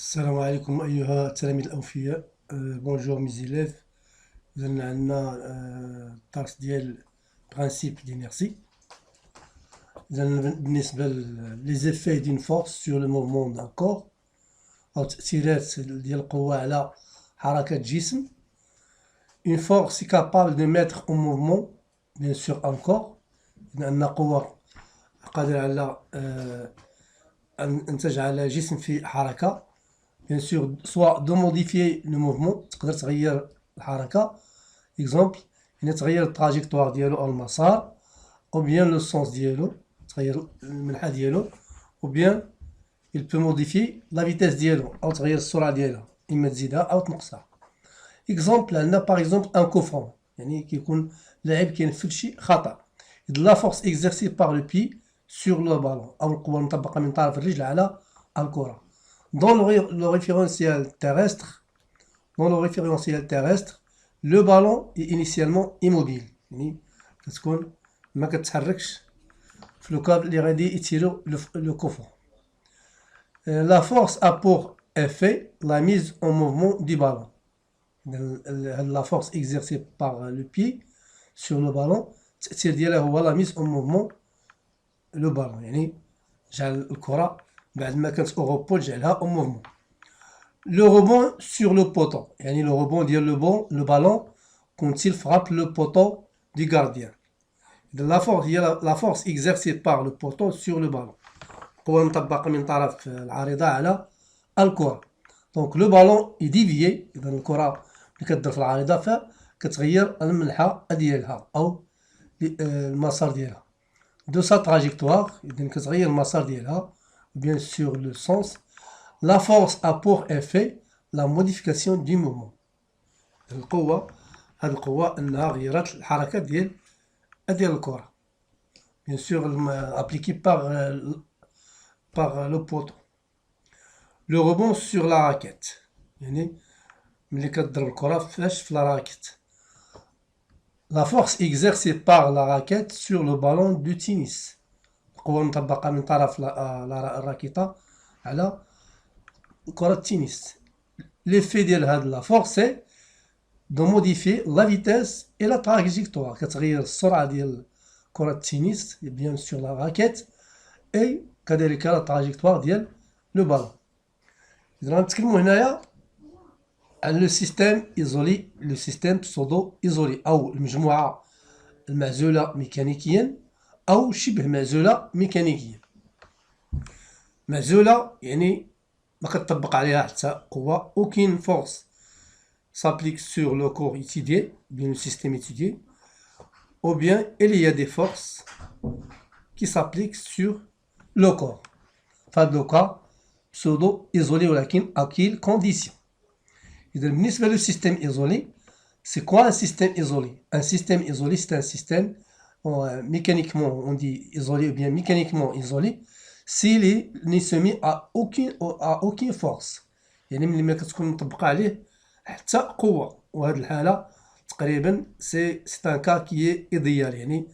السلام عليكم أيها التلاميذ الأوفياء. بونجور ميز إليف. عندنا الدرس ديال برانسيب دينيرسي. بالنسبة لي زيفي دين فورس سور لو موفمون دان كور، أو تأثيرات ديال القوة على حركة جسم. Une force est capable de mettre en mouvement bien sûr un corps. أن قوة قادرة على أن تجعل جسم في حركة. Bien sûr, soit de modifier le mouvement, تقدر تغير الحركة. Exemple, إن تغير التراجيكتوار ديالو أو المسار، ou bien le sens ديالو، تغير المنحى ديالو، ou bien il peut modifier la vitesse ديالو أو تغير السرعة ديالها، إما تزيدها أو تنقصها. Exemple, عندنا par exemple un coup franc، يعني كيكون لاعب كينفذ شي خطأ. La force exercée par le pied sur le ballon، أو القوة المطبقة من طرف الرجل على الكرة. Dans le référentiel terrestre, le ballon est initialement immobile. يعني كتكون ما كتحركش في لو كاد اللي غادي يتيرو لو كوفون. La force a pour effet la mise en mouvement du ballon. La force exercée par le pied sur le ballon التأثير ديالها هو la mise en mouvement le ballon، يعني جعل الكرة بعد ما كانت أوروبول جعلها en mouvement. Le rebond sur le poteau، يعني le rebond ديال le ballon quand il frappe le poteau du gardien. La force exercée par le poteau sur le ballon، قوة مطبقة من طرف العارضة على الكرة. Donc le ballon est dévié، إذا الكرة اللي كتدور في العارضة فكتغير المنحى ديالها أو المسار ديالها. De sa trajectoire، إذا كتغير المسار ديالها. Bien sûr le sens. La force a pour effet la modification du mouvement. هذه القوة أنها غيرت الحركة ديال الكرة. Bien sûr appliquée par le poteau. Le rebond sur la raquette، يعني ملي كتضرب الكرة في la raquette. La force exercée par la raquette sur le ballon du tennis، القوة المطبقة من طرف الراكيطة على كرة التنس. L'effet ديال هاد la force c'est de modifier la vitesse et la trajectoire، كتغير السرعة ديال كرة التنس bien sur la raquette et كذلك la trajectoire ديال le ballon. إذا غنتكلمو هنايا عن لو سيستيم إيزولي، لو سيستيم بسودو إيزولي، أو المجموعة المعزولة ميكانيكيا أو شبه معزولة ميكانيكيا. معزولة يعني ما كتطبق عليها حتى قوة، aucune force s'applique sur le corps étudié, bien le système étudié, ou bien il y a des forces qui s'appliquent sur le corps. فهاد لو كا pseudo isolé ولكن à quelle condition. إذا بالنسبة للسيستم isolé، c'est quoi un système isolé? Un système isolé c'est un système mécaniquement on dit isolé ou bien mécaniquement isolé s'il est n'est soumis à aucune force، يعني ملي ما كتكون مطبقة عليه حتى قوة. وهاد الحالة تقريبا سي ان كا كي ايديال، يعني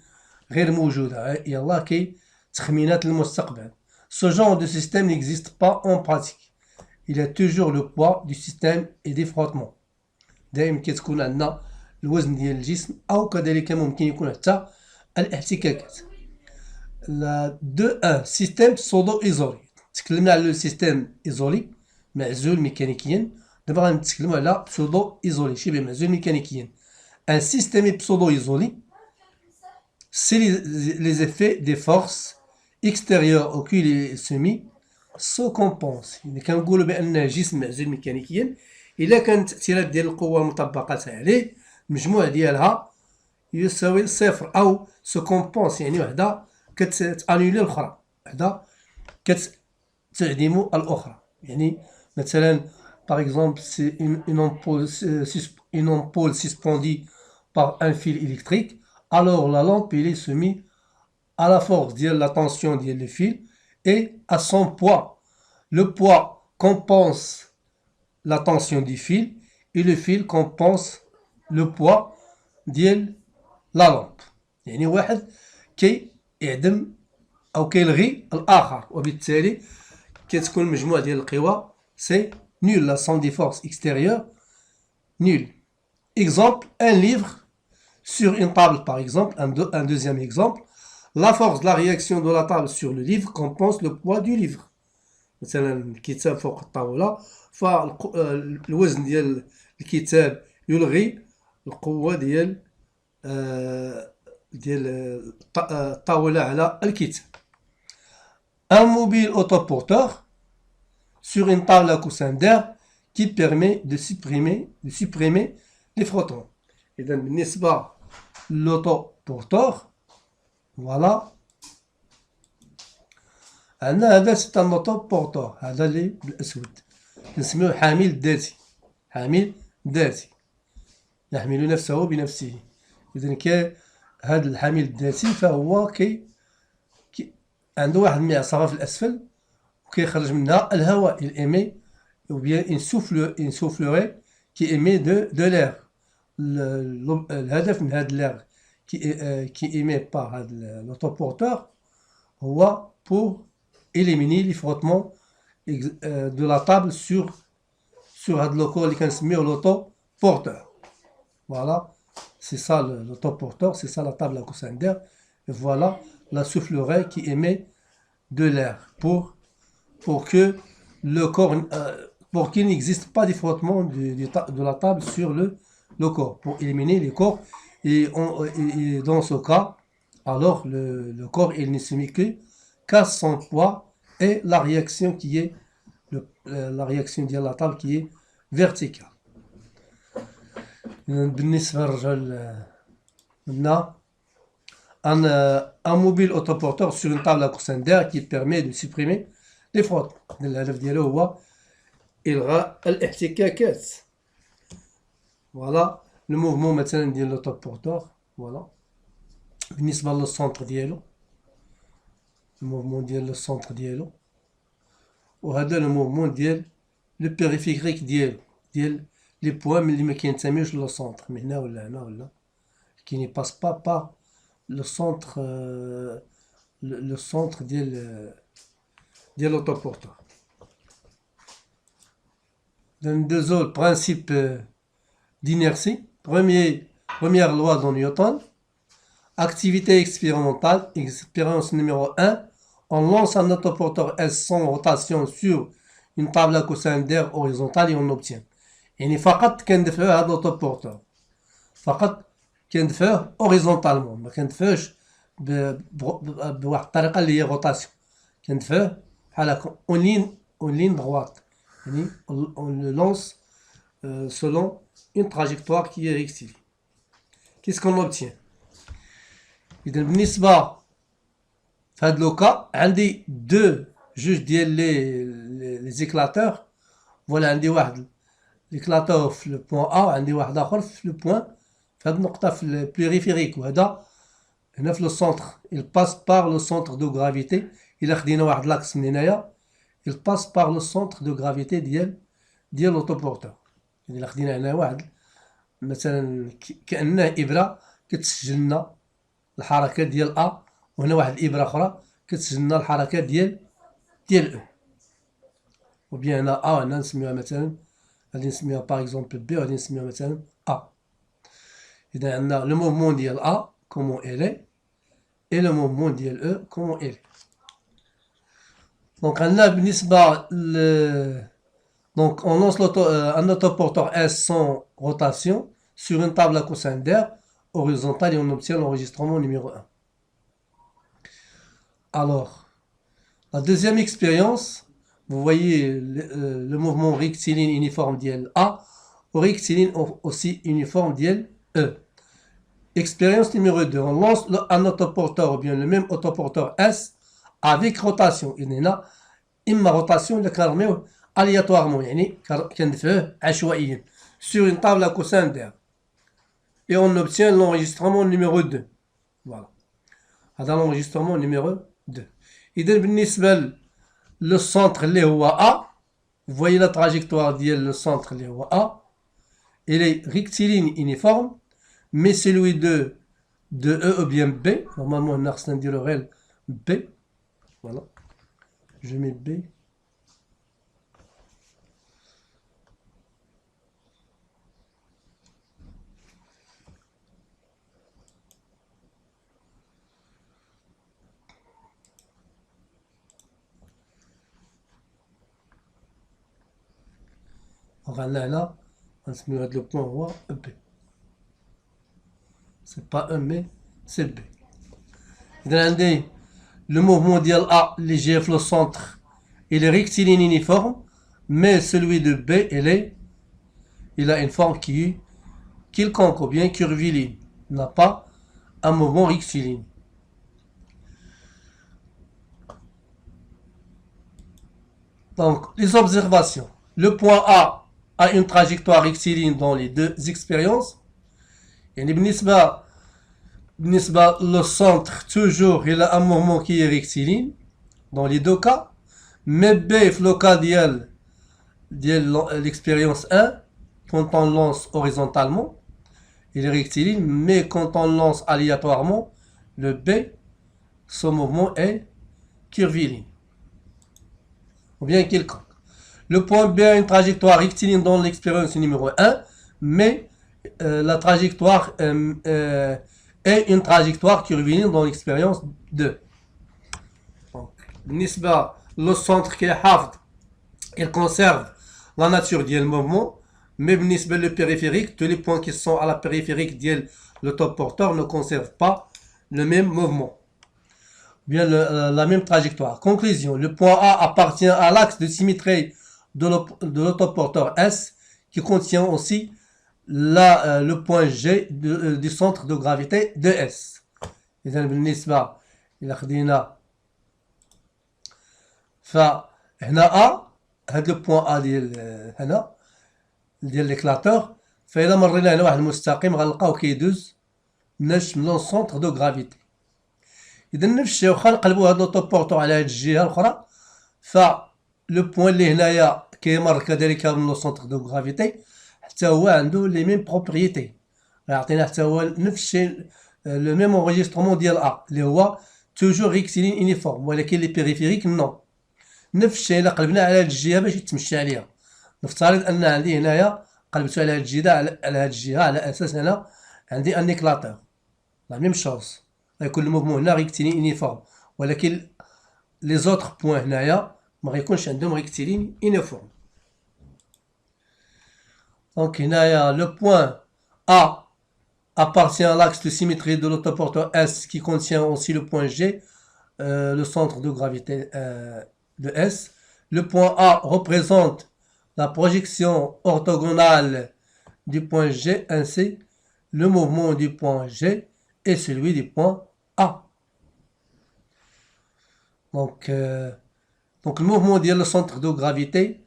غير موجودة، يلاه كي تخمينات للمستقبل. Ce genre de système n'existe pas en pratique. Il y a toujours le poids du système et des frottements. دائما كتكون عندنا الوزن ديال الجسم، أو كذلك ممكن يكون حتى الاحتكاكات. 2 سيستم سودو إيزولي. تكلمنا على السيستم إيزولي معزول ميكانيكيا، دابا غنتكلموا على بسودو إيزولي شبه معزول ميكانيكيا. Un système pseudo-isolé c'est les effets des forces extérieures auxquelles il est soumis se compensent. يعني كنقولوا بأن جسم معزول ميكانيكيا إلا كانت التأثيرات ديال القوة المطبقة عليه المجموع ديالها يساوي صفر أو سو كومبونس، يعني وحدة كتانيولي الأخرى، وحدة كتعدم الأخرى. يعني مثلا par exemple c'est une ampoule suspendue par un fil électrique، alors la lampe elle est soumise à la force ديال la tension ديال le fil et à son poids. Le poids compense la tension du fil et le fil compense le poids ديال la lampe. يعني واحد كيعدم أو كيلغي الآخر، وبالتالي كتكون مجموع ديال القوى c'est nul. La somme des forces extérieures, nul. Exemple, un livre sur une table, par exemple, un deuxième exemple. La force de la réaction de la table sur le livre compense le poids du livre. مثلا الكتاب فوق الطاولة فالوزن ديال الكتاب يلغي القوة ديال الطاولة على الكتاب. Un mobile autoporteur sur une table à coussin d'air qui permet de supprimer les frottements. إذا بالنسبة للأوتوبورتور voilà عندنا هذا سي ان اوتوبورتور هذا اللي بالاسود نسميوه حامل ذاتي يحمل نفسه بنفسه. اذا هذا الحامل الذاتي فهو عنده واحد المعصره في الاسفل وكيخرج منها الهواء الامي ou bien une soufflerie qui émet de l'air. الهدف من هذا l'air qui émet par l'autoporteur هو pour éliminer les frottements de la table sur هذا لوكو اللي كنسميوه l'autoporteur. Voilà, c'est ça l'autoporteur, c'est ça la table à coussin d'air. Et voilà la soufflerie qui émet de l'air pour que le corps, pour qu'il n'existe pas des frottements de la table sur le corps, pour éliminer les corps. Et dans ce cas, alors le corps il ne se met qu'à son poids et la réaction qui est la réaction de la table qui est verticale. بالنسبة للرجل maintenant un mobile autoporteur sur une table à coussin d'air qui permet de supprimer les frottements. الهدف ديالو هو إلغاء الاحتكاكات. Voilà le mouvement مثلا ديال l'autoporteur. Voilà بالنسبة للسونتر ديالو الموفمون ديال السونتر ديالو وهذا لو موفمون ديال لو بيريفيريك ديال لي بوان اللي ما كينتميوش للسونتر من هنا ولا هنا ولا كي ني باس با با لو سونتر ديال l'autoporteur. Deux autres principes d'inertie. Première loi de Newton. Activité expérimentale, expérience numéro 1. On lance un autoporteur S sans rotation sur une table à coussin d'air horizontale et on obtient. يعني فقط كندفعو هذا الاوتوبورتور فقط كندفعوه اوريزونتالمون ما كندفعوش بواحد الطريقه اللي هي روتاسيون كندفعوه بحال هكا اون لين droite يعني on le lance selon une trajectoire qui est rectiligne. Qu'est-ce qu'on obtient? إذا بالنسبة في هاد لوكا عندي جوج ديال لي زيكلاتور. فوالا عندي واحد ليكلاتور في لو بوان ا وعندي واحد اخر في لو بوان في هاد النقطة في البلوريفيريك وهذا هنا في لو سونتر il passe par le centre de gravité. إلا خدينا واحد لاكس من هنايا il passe par le centre de gravité ديال لوطوبورتور. يعني إلا خدينا هنا واحد مثلا كأنه إبرة كتسجل لنا الحركات ديال ا وهنا واحد الإبرة أخرى كتسجل لنا الحركات ديال او وبيان هنا ا وهنا نسميوها مثلا غادي نسميوها باغ اكزومبل بي وغادي نسميوها مثلا ا. إذا عندنا لو موفمون ديال ا كومون إلي et le mouvement ديال او كومون إلي. دونك عندنا بالنسبة donc on lance un autoporteur S sans rotation sur une table à coussin d'air horizontale et on obtient l'enregistrement numéro 1. Alors, la deuxième expérience, vous voyez le mouvement rectiligne uniforme d'IL A ou rectiligne aussi uniforme d'IL E. Expérience numéro 2, on lance un autoporteur ou bien le même autoporteur S avec rotation. Il y a une rotation aléatoirement, sur une table à coussin d'air. Et on obtient l'enregistrement numéro 2. Voilà. Dans l'enregistrement numéro 2. إذا بالنسبة le centre اللي هو A, vous voyez la trajectoire ديال le centre اللي هو A, il est rectiligne uniforme, mais celui de E ou bien B, normalement on a نديرو غير B, voilà, je mets B, Donc là, on se met le point هو B. C'est pas E mais c'est B. Le mouvement ديال A اللي جاي في le centre il est rectiligne uniforme, mais celui de B il a une forme qui est quelconque ou bien curviligne. Il n'a pas un mouvement rectiligne. Donc, les observations. Le point A a une trajectoire rectiligne dans les deux expériences. Et le centre, toujours, il a un mouvement qui est rectiligne dans les deux cas. Mais B, le cas de l'expérience 1, quand on lance horizontalement, il est rectiligne, mais quand on lance aléatoirement, le B, son mouvement est curviligne. Ou bien quelconque. Le point B a une trajectoire rectiligne dans l'expérience numéro 1, mais la trajectoire est une trajectoire curviligne dans l'expérience 2. Donc, le centre qui est حافظ, il conserve la nature du mouvement, mais le périphérique, tous les points qui sont à la périphérique le top porteur ne conservent pas le même mouvement, bien la même trajectoire. Conclusion, le point A appartient à l'axe de symétrie de l'autoporteur S qui contient aussi le point G du centre de gravité de S. إذا بالنسبة إلى خدينا فهنا A هذا لو بوان A ديال هنا ديال ليكلاتور فإلا مرينا هنا واحد المستقيم غنلقاو كيدوز من لو سونتر دو غرافيتي. إذا نفس الشيء واخا نقلبو هاد لوطوبورتور على هاد الجهة الأخرى لو بوان اللي هنايا كيمر كذلك من لو سونتر دو غرافيتي حتى هو عنده لي ميم بروبريتي يعطينا حتى هو نفس الشيء لو ميم اونغيسترومون ديال A اللي هو توجور ريكتيلين يونيفورم ولكن لي بيريفيريك نو. نفس الشيء الا قلبنا على هاد الجهة باش يتمشى عليها نفترض ان عندي هنايا قلبتو على هاد الجهة على هاد الجهة على اساس هنا عندي ان ايكلاتور لا ميم شوز غيكون الموفمون هنا ريكتيلين يونيفورم ولكن لي زوتر بوين هنايا ما غيكونش عندهم ريكتيلين يونيفورم. دونك هنايا لو بوين A appartient à l'axe de symétrie de l'autoporteur S qui contient aussi le point G, le centre de gravité de S. Le point A représente la projection orthogonale du point G, ainsi le mouvement du point G et celui du point A. Donc le mouvement du centre de gravité,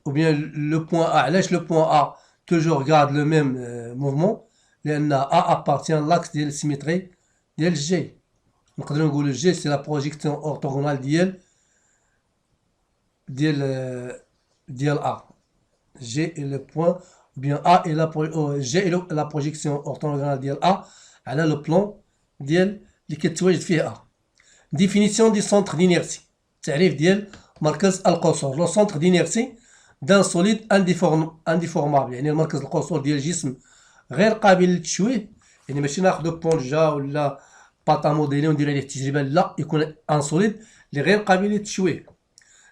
ou bien le point A, le point A toujours garde le même mouvement, لأن A appartient à l'axe de la symétrie ديال G. نقدروا نقولوا G c'est la projection orthogonale ديال A. G est le point, ou bien A est G est la projection orthogonale ديال A على le plan ديال اللي كتواجد فيه A. Définition du centre d'inertie. تعريف ديال مركز القصور. Le centre d'inertie d'un solide indéformable. يعني المركز القصور ديال الجسم غير قابل للتشويه. يعني ماشي ناخدو بونجا ولا باطا موديلي ونديرو عليه التجربه لا يكون ان سوليد اللي غير قابل للتشويه.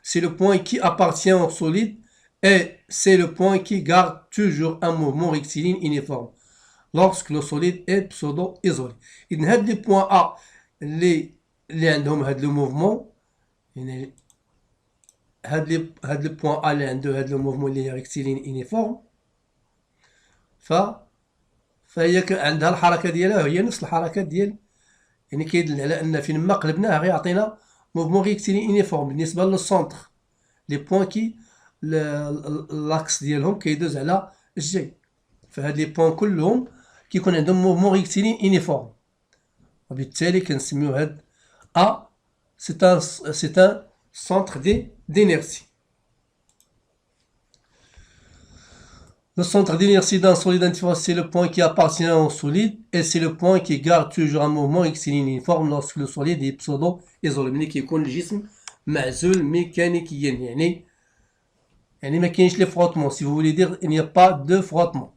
C'est le point qui appartient au solide et c'est le point qui garde toujours un mouvement rectiligne uniforme lorsque le solide est pseudo-isolé. إذن هاد لي بوان A اللي عندهم هاد لو موفمون يعني هاد لي بوان A اللي عنده هاد لو موفمون اللي هي ريكتيلين يونيفورم فهي عندها الحركه ديالها هي نفس الحركه ديال يعني كيدل على ان فين ما قلبناه غيعطينا موفمون ريكتيلين يونيفورم بالنسبه للسونتر لي بوين كي لاكس ديالهم كيدوز على الجي فهاد لي بوين كلهم كيكون عندهم موفمون ريكتيلين يونيفورم وبالتالي كنسميو هاد A c'est un centre d'inertie. Le centre d'inertie d'un solide indifférent, c'est le point qui appartient au solide et c'est le point qui garde toujours un mouvement rectiligne uniforme lorsque le solide est pseudo-isolé. ملي كيكون الجسم معزول ميكانيكيا يعني ما كاينش لي فروتمون. Si vous voulez dire il n'y a pas de frottement.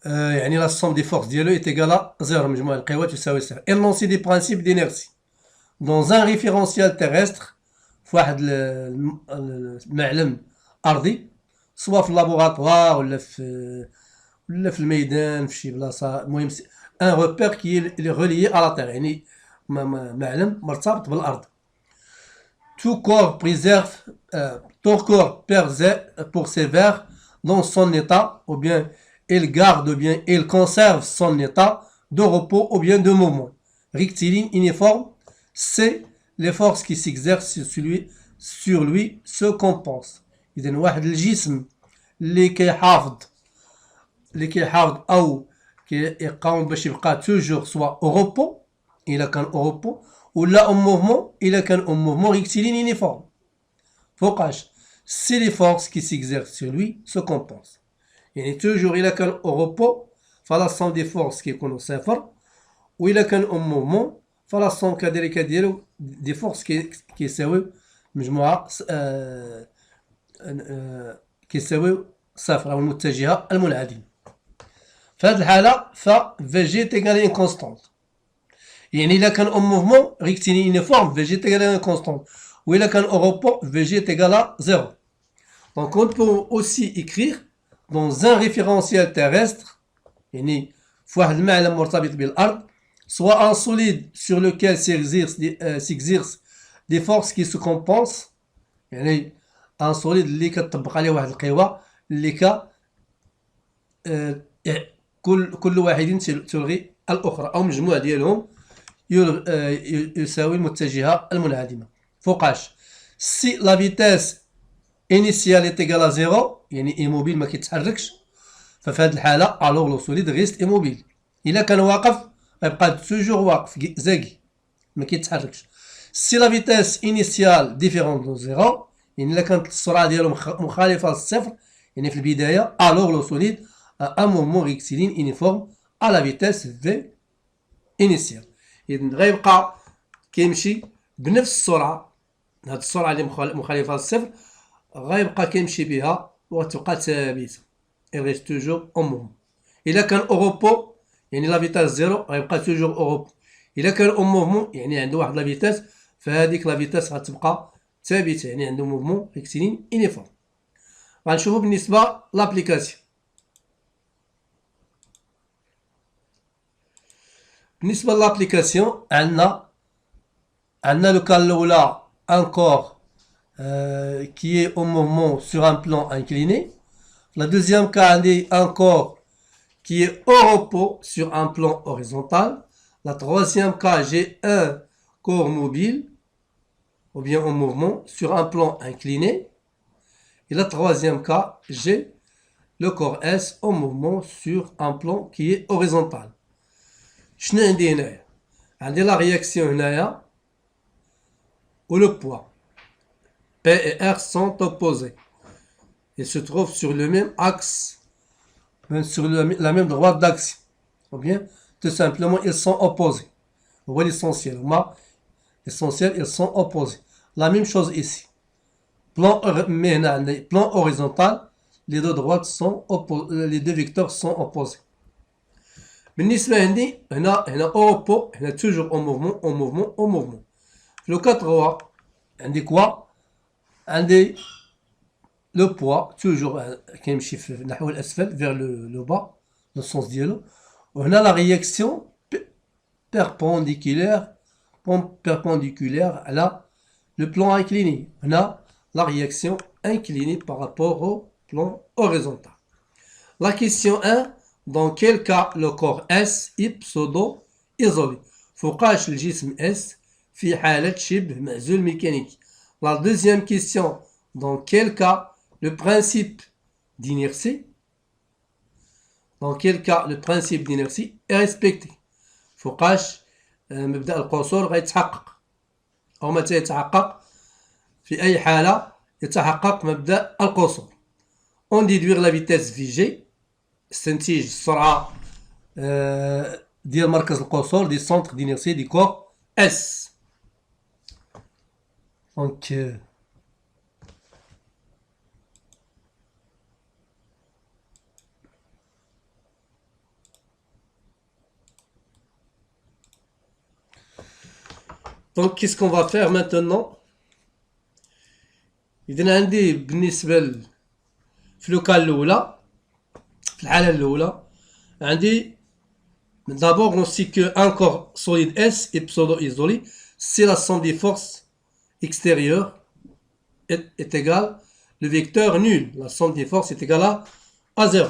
يعني la somme des forces ديالو est égale à 0 مجموع القوات يساوي 0. Énoncé des principes d'inertie. Dans un référentiel terrestre في واحد المعلم أرضي، سواء في اللابوغاتوار ولا في الميدان في شي بلاصة. المهم ان روبير كي ريليي à la terre، يعني معلم مرتبط بالأرض. Tout corps préserve, ton corps persévère dans son état, ou bien il garde, ou bien il conserve son état de repos, ou bien de mouvement. Rectiligne, uniforme, c'est les forces qui s'exercent sur lui se compensent. إذن واحد الجسم اللي كيحافظ أو كيقاوم باش يبقى توجور سوا au repos إلا كان au repos، ولا en mouvement إلا كان en mouvement rectiligne uniforme. فوقاش si les forces qui s'exercent sur lui se compensent، يعني توجور إلا كان au repos فلا somme des forces كيكونوا صفر، وإلا كان en mouvement فلا somme كذلك ديالو دي فورس كيساويو مجموعة كيساويو صفر أو المتجهة المنعدمة. في هذه الحالة ف VG تيغالي ان كونستانت، يعني إلا كان اون موفمون ريكتيلي يونيفورم VG تيغالي ان كونستانت، وإلا كان او روبو VG تيغالا زيرو. Donc on peut aussi écrire dans un référentiel terrestre، يعني في واحد المعلم مرتبط بالأرض، soit un solide sur lequel s'exercent des forces qui se compensent، يعني ان سوليد اللي كتطبق عليه واحد القوى اللي كل واحد تلغي الاخرى، او مجموع ديالهم يساوي المتجهه المنعدمه. فوقاش سي لا فيتاس انيسيال ايت ايكال ا زيرو، يعني ايموبيل ما كيتحركش، ففي هذه الحاله الوغ لو سوليد ريست ايموبيل. الا كان واقف غيبقى توجور واقف زاكي ما كيتحركش. سي لا فيتاس انيسيال ديفيرون دو زيرو، يعني الا كانت السرعه ديالو مخالفه للصفر يعني في البدايه، الوغ لو سوليد ان موفمون ريكتيلين يونيفورم على لا فيتاس في انيسيال. اذا غيبقى كيمشي بنفس السرعه، هاد السرعه اللي مخالفه للصفر غيبقى كيمشي بها وتبقى ثابته، ريست توجور اون موفمون. الا كان اوروبو يعني لا فيتاس زيرو غيبقى توجور اوروبو. الا كان اون موفمون يعني عنده واحد لا فيتاس، فهاديك لا فيتاس غتبقى ثابته، يعني عنده موفمون ريكتيلين يونيفورم. غنشوفو بالنسبه لابليكاسيون. بالنسبه لابليكاسيون عندنا لو كان الاولى ان كور qui est au mouvement sur un plan incliné. La deuxième cas, عندي un corps qui est au repos sur un plan horizontal. La troisième cas, j'ai un corps mobile ou bien en mouvement sur un plan incliné. Et la troisième cas, j'ai le corps S en mouvement sur un plan qui est horizontal. شنو عندي هنايا؟ عندي la réaction هنايا ou le poids. P et R sont opposés. Ils se trouvent sur le même axe, sur la même droite d'axe. Ou bien, tout simplement, ils sont opposés. Vous voyez l'essentiel. L'essentiel, ils sont opposés. La même chose ici. Plan horizontal, les deux droites sont opposées, les deux vecteurs sont opposés. بالنسبة عندي هنا اوبو، هنا toujours en mouvement. Le 4 عندي quoi؟ عندي le poids toujours كيمشي نحو الاسفل vers le bas le sens ديالو، وهنا la réaction perpendiculaire على le plan incliné. هنا la réaction inclinée par rapport au plan horizontal. La question 1: dans quel cas le corps S est pseudo-isolé؟ فوقاش الجسم S في حالة شبه معزول mécanique. La deuxième question: dans quel cas le principe d'inertie est respecté؟ فوقاش مبدأ القصور غيتحقق، أو متى يتحقق؟ في أي حالة يتحقق مبدأ القصور. On déduire la vitesse Vg، استنتج السرعة ديال مركز القصور دي سونتر دينيرسي دي كور S. Donc qu'est-ce qu'on va faire maintenant؟ إذا عندي بالنسبة في لو كا الاولى في الحاله الاولى عندي d'abord on sait que un corps solide S est pseudo-isolé si la somme des forces extérieures est égale le vecteur nul. La somme des forces est égale à 0.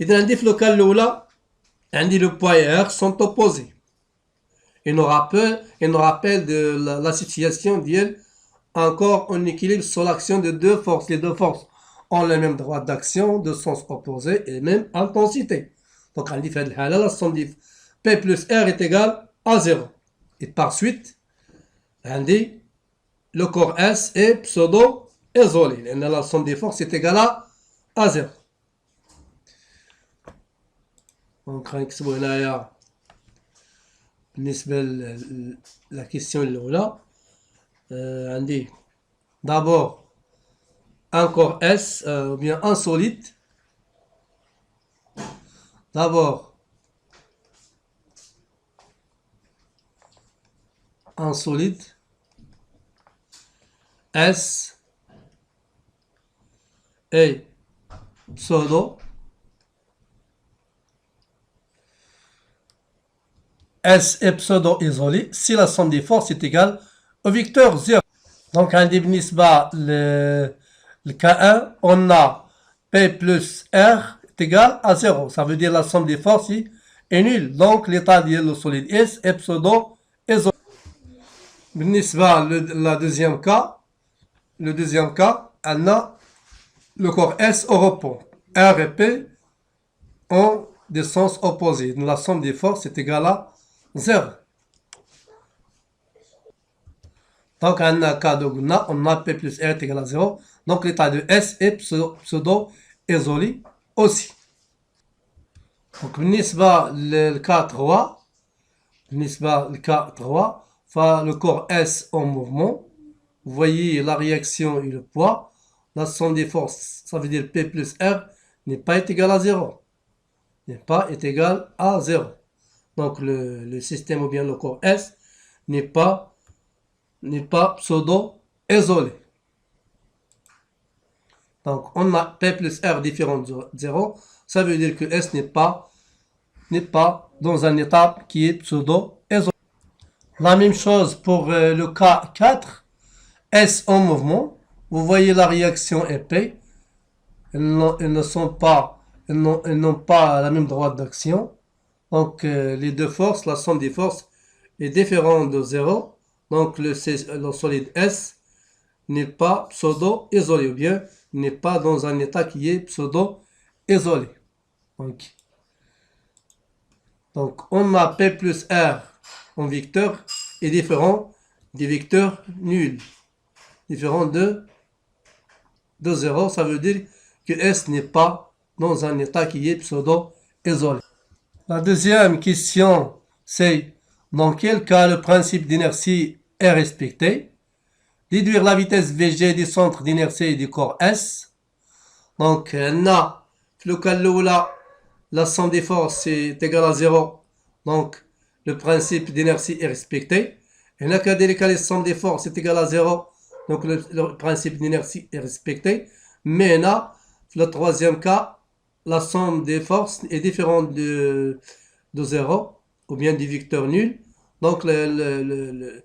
إذا عندي في لو كا الاولى عندي le poids et R sont opposés. Et nous rappelle de la situation d'hier, encore en équilibre sur l'action de deux forces. Les deux forces ont le même droit d'action, de sens opposé et même intensité. Donc, on dit fait la somme de P plus R est égale à 0. Et par suite, on dit le corps S est pseudo-isolé. La somme des forces est égale à 0. Donc, on va بالنسبة la question الأولى عندي d'abord un corps S ou bien un solide. D'abord un solide S est pseudo S est pseudo-isolé si la somme des forces est égale au vecteur 0. Donc, en بالنسبة le cas 1, on a P plus R est égal à 0. Ça veut dire la somme des forces est nulle. Donc, l'état du solide S est pseudo-isolé. بالنسبة le deuxième cas, on a le corps S au repos. R et P ont des sens opposés. La somme des forces est égale à 0. Donc, on a cas de Guna, on a P plus R est égal à 0. Donc, l'état de S est pseudo-isolé aussi. Donc, le cas 3, le corps S en mouvement. Vous voyez la réaction et le poids. La somme des forces, ça veut dire P plus R n'est pas égal à 0. N'est pas égal à 0. Donc, le système ou bien le corps S n'est pas pseudo-isolé. Donc, on a P plus R différent de 0. Ça veut dire que S n'est pas dans un état qui est pseudo-isolé. La même chose pour le cas 4. S en mouvement. Vous voyez la réaction et P. Elles n'ont pas la même droite d'action. Donc, les deux forces, la somme des forces est différente de 0. Donc, le solide S n'est pas pseudo-isolé, ou bien n'est pas dans un état qui est pseudo-isolé. Donc, on a P plus R en vecteur est différent des vecteurs nuls. Différent de 0, ça veut dire que S n'est pas dans un état qui est pseudo-isolé. La deuxième question, c'est dans quel cas le principe d'inertie est respecté? Déduire la vitesse VG du centre d'inertie du corps S. Donc, on a le cas là, la somme des forces est égale à 0. Donc, le principe d'inertie est respecté. Et le cas la somme des forces est égale à 0. Donc, le principe d'inertie est respecté. Mais on a le troisième cas, la somme des forces est différente de 0, ou bien du vecteur nul. Donc, le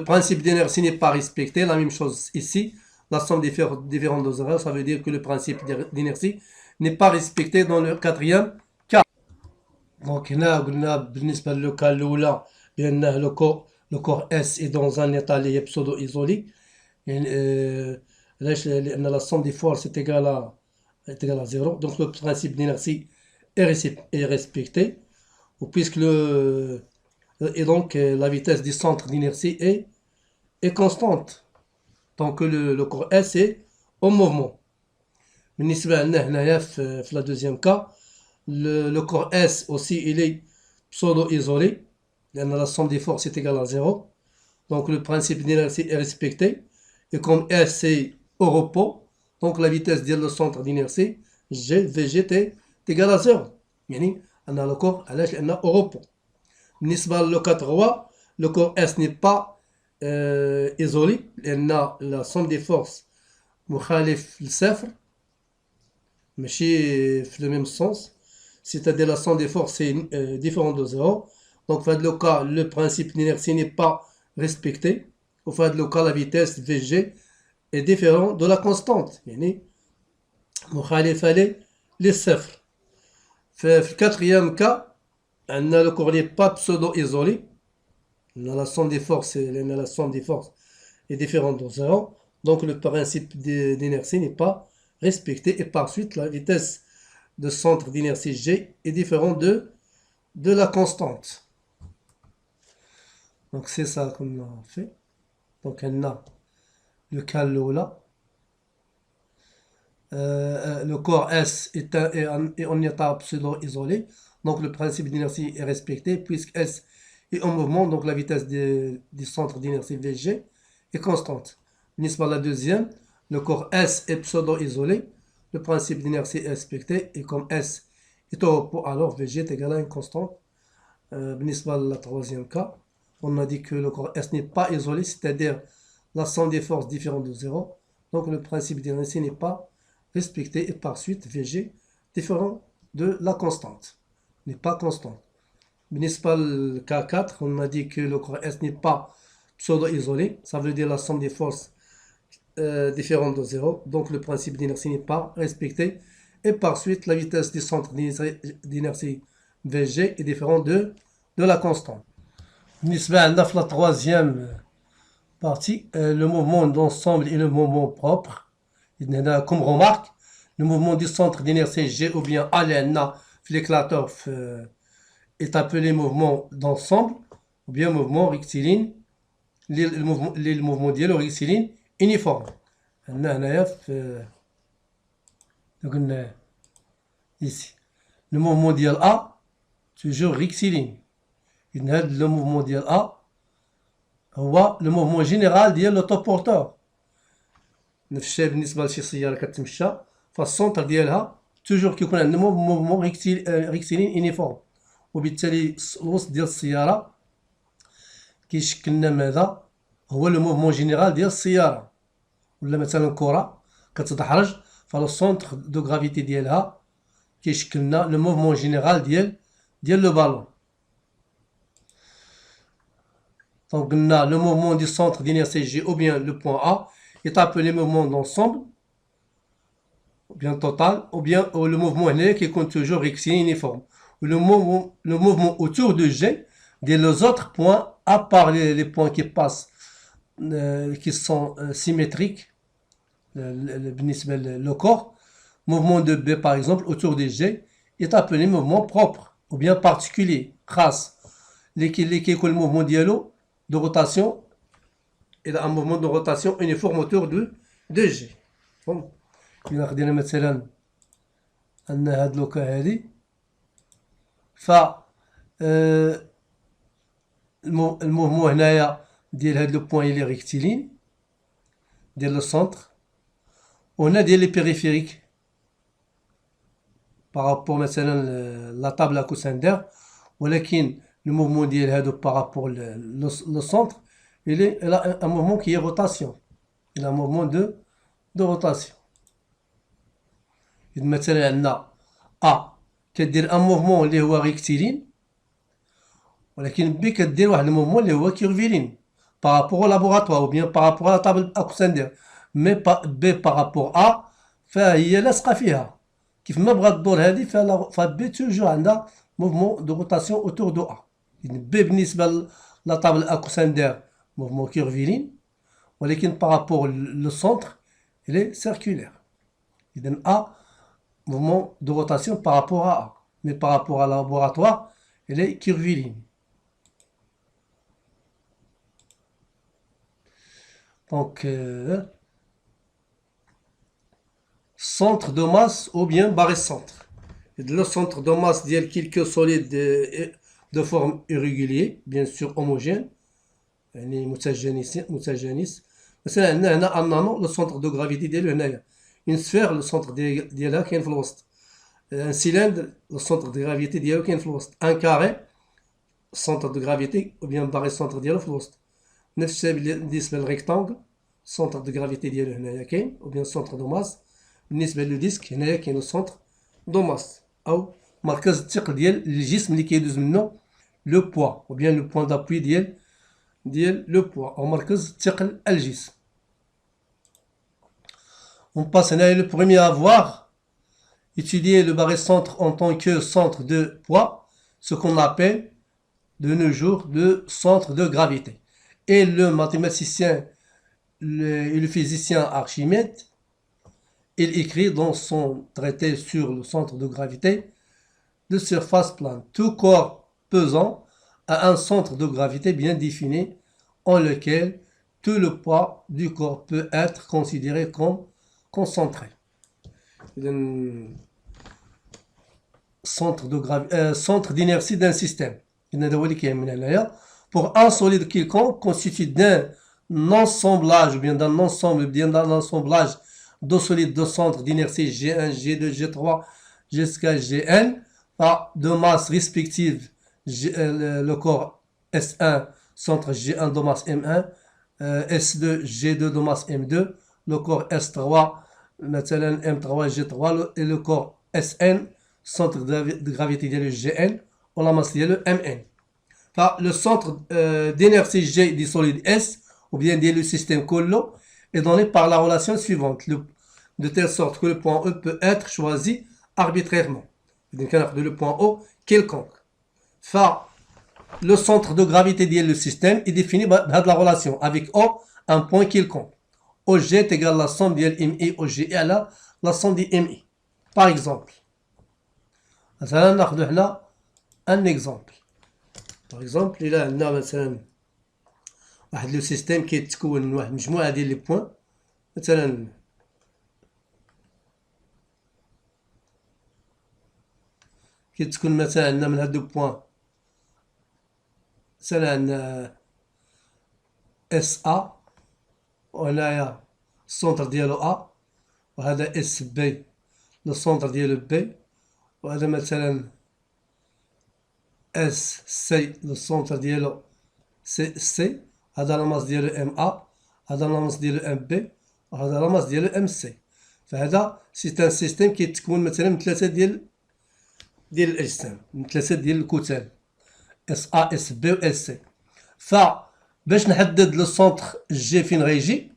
principe d'inertie n'est pas respecté. La même chose ici. La somme différente de 0, ça veut dire que le principe d'inertie n'est pas respecté dans le quatrième cas. Donc, là, بالنسبة للكا الأولى بأن le corps S est dans un état pseudo-isolé. La somme des forces est égale à 0. Donc, le principe d'inertie est respecté. Puisque donc, la vitesse du centre d'inertie est constante. Donc, le corps S est en mouvement. بالنسبة لنا هنايا في la deuxième cas, le corps S aussi, il est pseudo-isolé. La somme des forces est égale à 0. Donc, le principe d'inertie est respecté. Et comme S est au repos, donc la vitesse du centre d'inertie, VGT, est égale à 0. يعني أن le corps علاش لأنه au repos. بالنسبة للو 3, le corps S n'est pas isolé, la somme des forces مخالف لصفر ماشي في le même sens, c'est-à-dire la somme des forces est différente de 0. Donc dans le cas le principe d'inertie n'est pas respecté. Au fait le cas la vitesse Vg est différente de la constante يعني مخالفة للصفر. في le quatrième cas عندنا le corps n'est pas pseudo-isolé. La somme des forces est différente de 0. Donc le principe d'inertie n'est pas respecté. Et par suite, la vitesse de centre d'inertie G est différente de la constante. Donc c'est ça qu'on a fait. Donc on a le cas là. Le corps S est en état pseudo-isolé. Donc le principe d'inertie est respecté puisque S est en mouvement. Donc la vitesse du centre d'inertie Vg est constante. Par la deuxième, le corps S est pseudo-isolé. Le principe d'inertie est respecté. Et comme S est au repos, alors Vg est égal à une constante. Par la troisième cas, on a dit que le corps S n'est pas isolé, c'est-à-dire la somme des forces différente de 0. Donc le principe d'inertie n'est pas respecté. Et par suite, Vg différent de la constante. N'est pas constante. Par le cas 4, on a dit que le corps S n'est pas pseudo-isolé. Ça veut dire la somme des forces différente de 0. Donc le principe d'inertie n'est pas respecté. Et par suite, la vitesse du centre d'inertie Vg est différente de la constante. Dans la troisième partie, le mouvement d'ensemble et le mouvement propre. Comme remarque, le mouvement du centre d'inertie G ou bien ALN l'éclateur est appelé mouvement d'ensemble ou bien mouvement rectiligne. Le mouvement ديالو rectiligne uniforme. هنايا قلنا ici le mouvement ديال A toujours rectiligne. هذا le mouvement ديال A هو le mouvement général ديال l'autoporteur. نفس الشيء بالنسبه لشي سياره كتمشى فالسونتر ديالها توجور كيكون عندنا موفمون ريكتيلين يونيفورم، وبالتالي الوسط ديال السياره كيشكل لنا ماذا هو لو موفمون جينيرال ديال السياره. ولا مثلا كره كتدحرج فلو سونتر دو غرافيتي ديالها كيشكل لنا لو موفمون جينيرال ديال لو بالون. Donc قلنا le mouvement du centre d'inertie G ou bien le point A est appelé mouvement d'ensemble ou bien total, ou bien le mouvement qui compte toujours rectiligne uniforme. Le mouvement autour de G des autres points, à part les points qui passent, qui sont symétriques, le corps, mouvement de B par exemple autour de G est appelé mouvement propre ou bien particulier. Grâce le mouvement dialogue de rotation et un mouvement de rotation uniforme autour de G. Bon. إلا خدينا مثلا أن هاد لوكا هادي ف الموفمون هنايا ديال هاد لو بوين لي ريكتيلين ديال لو سونتر، وهنا ديال لي بيريفيريك بارابور مثلا لا طابل ا كوساندير، ولكن لو موفمون ديال هادو بارابور لو سونتر il a un mouvement qui est rotation. Il a un mouvement de rotation. مثلا عندنا A كدير ان موفمون اللي هو ريكتيلين، ولكن B كدير واحد الموفمون اللي هو كيرفيلين بارابور لابوغاتوار او بيان بارابور لا طابل اكوساندير. مي B بارابور A فهي لاصقه فيها، كيف ما بغات الدور هادي فبي توجور عندها موفمون دو روتاسيون اوتور دو A. B بالنسبه لا طابل اكوساندير موفمون كيرفيلين، ولكن بارابور لو سونتر il est circulaire. إذن A mouvement de rotation par rapport à A, mais par rapport à la laboratoire, elle est curviligne. Donc, centre de masse ou bien barycentre. Le centre de masse ديال quelque solide de forme irrégulière, bien sûr homogène, يعني متجانس. مثلا عندنا هنا النانو، le centre de gravité ديالو هنايا. Une sphère, le centre ديالها كاين في الوسط. Un cylindre, le centre de gravité ديالو كاين في الوسط. Un carré, centre de gravité ou bien barycentre ديالو في الوسط. نفس الشيء بالنسبة للريكتانجل السونتر دو غرافيتي ديالو هنايا كاين أو بيان سونتر دو ماس. بالنسبة للديسك هنايا كاين السونتر دو ماس أو مركز الثقل ديال الجسم اللي كيدوز منه لو بوا أو بيان لو بوان دابوي ديال لو بوا أو مركز ثقل الجسم. On passe à le premier à voir, étudier le barycentre en tant que centre de poids, ce qu'on appelle de nos jours le centre de gravité. Et le mathématicien et le physicien Archimède, il écrit dans son traité sur le centre de gravité de surface plane. Tout corps pesant a un centre de gravité bien défini en lequel tout le poids du corps peut être considéré comme concentré. Centre d'inertie d'un système. Pour un solide quelconque constitué d'un assemblage ou bien d'un ensemble, d'un assemblage de solides de centre d'inertie G1, G2, G3 jusqu'à Gn par deux masses respectives, le corps S1 centre G1 de masse M1, S2 G2 de masse M2, le corps S3 مثلا M3 G3 et le corps SN centre de gravité ديالو Gn ou la masse ديالو Mn. Le centre d'inertie G du solide S ou bien le système كله est donné par la relation suivante, de telle sorte que le point E peut être choisi arbitrairement. Donc le point O quelconque. Le centre de gravité du système est défini par la relation avec O, un point quelconque. OG est égal à la somme de MI OG et à la somme de MI. Par exemple, مثلا ناخذ هنا un exemple. Par exemple, il a مثلا واحد لو سيستيم كيتكون من واحد مجموعة ديال لي بوين. مثلا كتكون مثلا عندنا من هاد لو بوين مثلا اس ا وهنايا السونتر ديالو ا وهذا اس بي السونتر ديالو بي وهذا مثلا اس سي السونتر ديالو سي هذا لاماس ديالو ام ا هذا لاماس ديالو ام بي وهذا لاماس ديالو ام سي. فهذا سيستم سيستيم كيتكون مثلا من ثلاثة ديال الاجسام من ثلاثة ديال الكتل اس ا اس بي و اس سي. فباش نحدد لو سونتر جي فين غيجي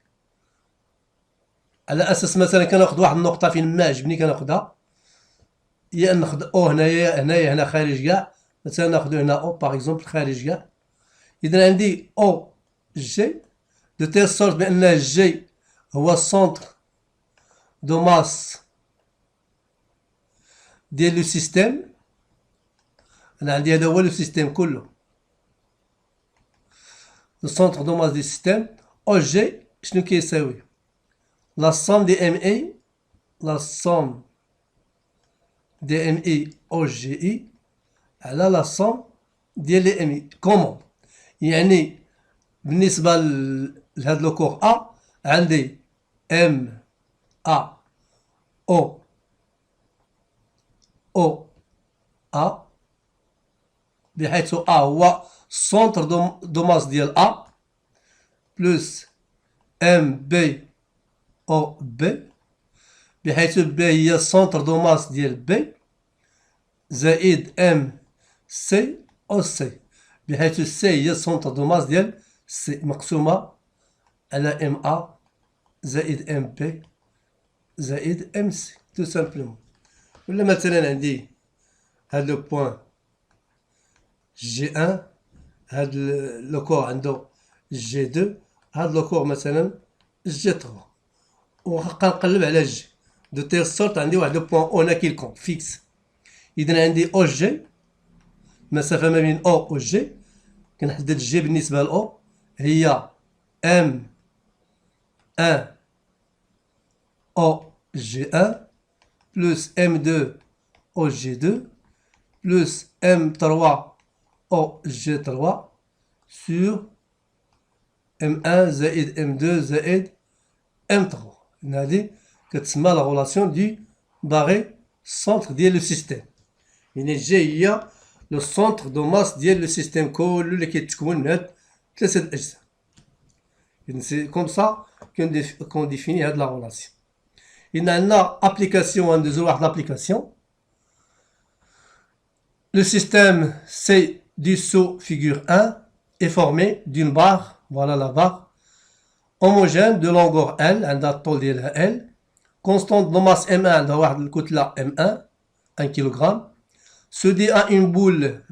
على اساس مثلا كناخذ واحد النقطة فين ما عجبني كناخذها يا ناخذ او هنايا هنا خارج كاع مثلا ناخذ هنا او باغ اكزومبل خارج كاع. اذا عندي او جي دو تيل سورت بان جي هو السونتر دو ماس ديال لو سيستيم. انا عندي هذا هو لو سيستيم كله لو سونتر دو ماس دي سيستيم. او جي شنو كيساوي لا سوم دي ام اي لا سوم دي ام اي او جي اي على لا سوم ديال لي ام اي. كومون يعني بالنسبه لهاد لو كور ا عندي ام ا او او ا بحيث ا هو السونتر دو ماس ديال ا بلس ام بي او بي بحيث بي هي السونتر دو ماس ديال بي زائد ام سي او سي بحيث سي هي السونتر دو ماس ديال سي مقسومة على ام ا زائد ام بي زائد ام سي تو سامبلومون. ولا مثلا عندي هاد لو بوين جي ان هاد لو كور عنده جي دو هاد لو كور مثلا جي تروا وكنقلب على جي دو تيل سورت عندي واحد لو بوين او هنا كيلكون فيكس. اذا عندي او جي المسافة ما بين او و جي كنحدد جي بالنسبة لاو هي ام ان او جي ان plus M2 au G2 plus M3 au G3 sur M1 زائد M2 زائد M3. هذه كتسمى لا غولاسيون دي باغي سونتر ديال لو سيستيم. يعني جي هي لو سونتر دو ماس ديال لو سيستيم كله اللي كيتكون من هاد ثلاثة اجزاء. C'est comme ça qu'on définit la relation. Il y a une application, un des l'application. Le système C du saut figure 1 est formé d'une barre, voilà la barre, homogène de longueur L, عندها الطول ديالها L, constante de masse M1 عندها واحد الكتلة M1 1 kg, se dit à une boule,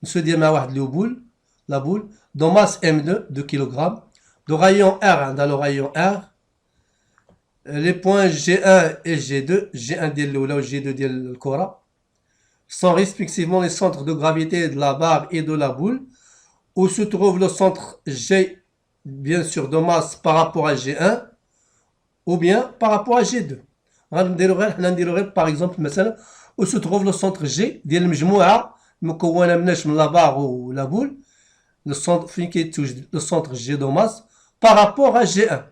se dit مع واحد لو boule, la boule, de masse M2 2 kg, de rayon R عندها le rayon R, les points G1 et G2, G1 ديال الأولى و G2 ديال الكرة, sont respectivement les centres de gravité de la barre et de la boule, où se trouve le centre G, bien sûr, de masse par rapport à G1, ou bien par rapport à G2. Par exemple, où se trouve le centre G ديال المجموعة مكونة من la barre ou la boule, le centre G de masse par rapport à G1.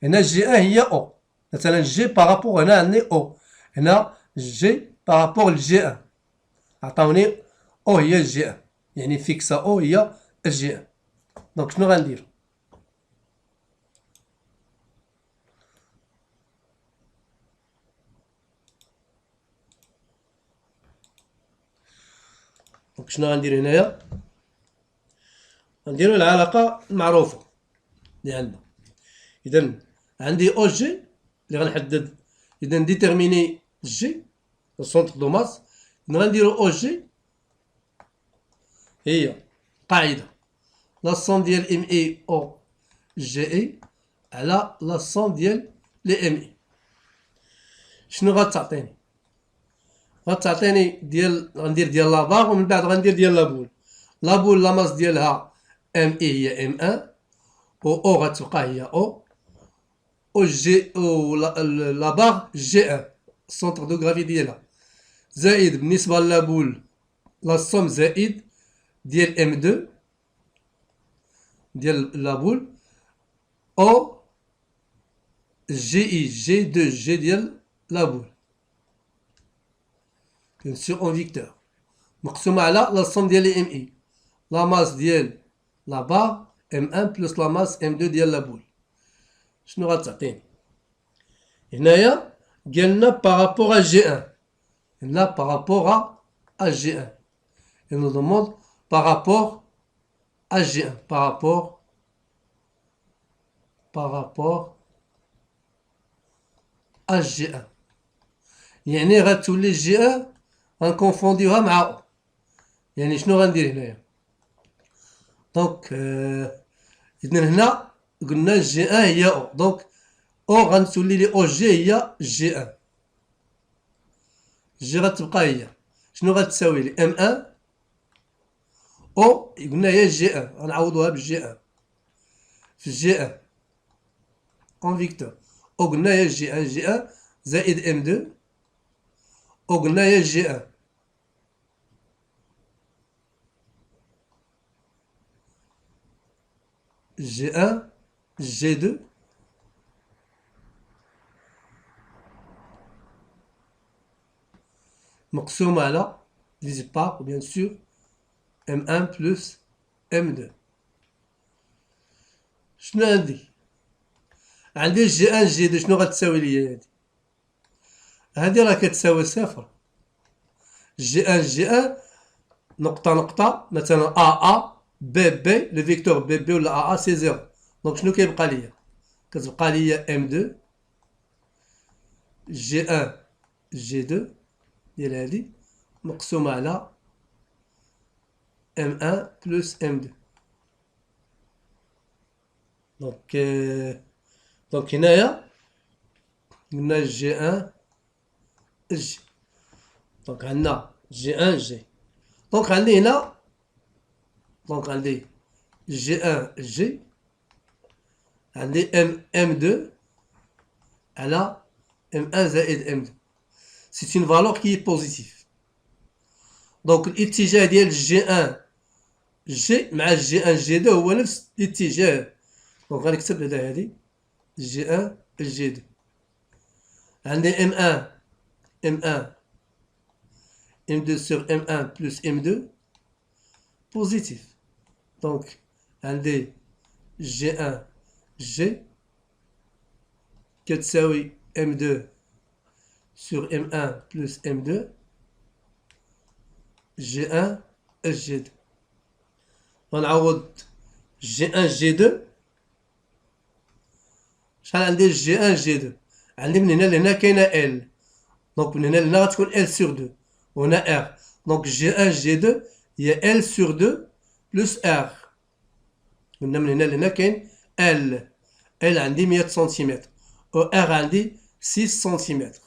هنا G1 هي O. مثلا G par rapport هنا عندي O. هنا G par rapport ل G1. عطاوني O هي G1. يعني فيكسا O هي G1. دونك شنو غندير؟ دونك شنو غندير هنايا؟ غنديرو العلاقة المعروفة اللي عندنا. إذا عندي أو جي اللي غنحدد، إذا ديتيرميني جي السونتر دو ماس، غنديرو أو جي هي قاعدة لا سوم ديال ام اي او جي اي على لا سوم ديال لي ام اي. شنو غتعطيني؟ غتعطيني ديال غندير ديال لا باغ ومن بعد غندير ديال لابول. لابول لا ماس ديالها ام اي هي ام ان و او غتبقى هي او و جي و لا باغ جي ان السونتر دو غرافي ديالها، زائد بالنسبة للابول لا سوم زائد ديال ام دو ديال لابول او جي اي جي دو جي ديال لابول bien sûr en vecteur مقسومة على لا سوم ديال ام اي لا ماس ديال لا باغ ام ان بلس لا ماس ام دو ديال لابول. شنو غتعطيني؟ هنايا قالنا بارابور ا جي ان، هنا بارابور ا جي ان. Il nous demande par rapport à G1, par rapport à G1. يعني غتولي G1 غنكونفونديوها مع O. يعني شنو غندير هنايا؟ دونك إذن هنا قلنا G1 هي O، دونك O غنتولي لي أو جي هي G1. جي غتبقى هي شنو غتساوي لي M1 او قلنا هي جي ان، غنعوضوها بالجي ان في جي ان اون فيكتور. او قلنا هي جي ان، جي ان زائد ام دو، او قلنا هي جي ان جي ان جي دو مقسومة على divisé par bien sûr M1 plus M2. شنو عندي جي ان جي دو شنو غتساوي ليا هادي راه كتساوي صفر. جي ان جي ان نقطة نقطة مثلا ا بي بي لو فيكتور بي بي ولا ا سي زيرو، دونك شنو كيبقى ليا؟ كتبقى ليا ام دو جي ان جي دو ديال هادي مقسومة على M1 plus M2. Donc هنايا قلنا G1 G، دونك عندنا G1 G، دونك عندي هنا دونك عندي G1 G عندي M2 على M1 زائد M2. C'est une valeur qui est positive. دونك الاتجاه ديال G1 جي مع جي ان جي دو هو نفس الاتجاه، دونك غنكتب هنا هادي جي ان جي دو. عندي ام ان ام ان ام دو سور ام ان بلس ام دو بوزيتيف، دونك عندي جي ان G كتساوي M2 sur M1 plus M2 G1 G2 غنعوض G1 G2 شحال عندي G1 G2 عندي من هنا لهنا كاينه L دونك من هنا لهنا غتكون L sur 2 وهنا R دونك G1 G2 هي L sur 2 plus R من هنا لهنا كاين L عندي 100 سنتيمتر و R عندي 6 سنتيمتر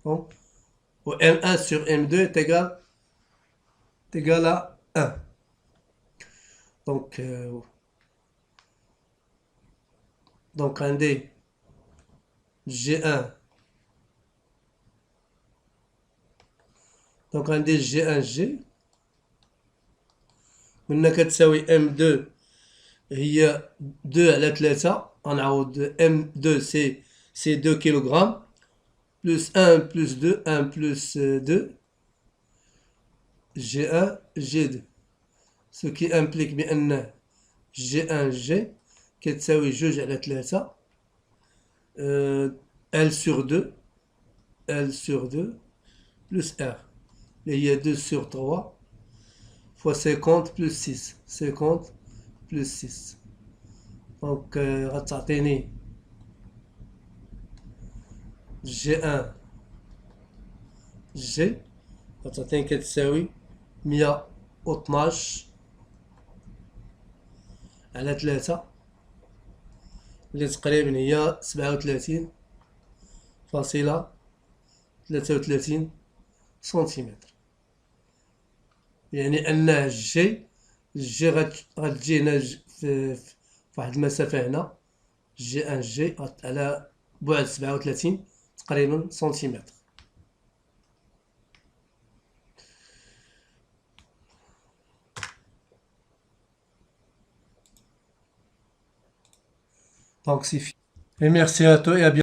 دونك و M1 sur M2 est égal à 1 donc عندي G1 دونك عندي G1 G من هنا كتساوي M2 هي 2 على 3 غنعوض M2 c'est 2 kg plus 1 plus 2 1 plus 2 G1 G2 ce qui implique بأن G1 G كتساوي 2 على 3 L sur 2 plus R اللي هي 2 sur 3 fois 50 plus 6 50 plus 6 دونك غتعطيني G1 G غتعطيني كتساوي 112 على 3 اللي تقريبا هي 37.33 سنتيمتر يعني أن جي غتجي هنا في واحد المسافة هنا G1 G على بعد 37 تقريبا سنتيمتر donc c'est fini et merci à toi et à bientôt.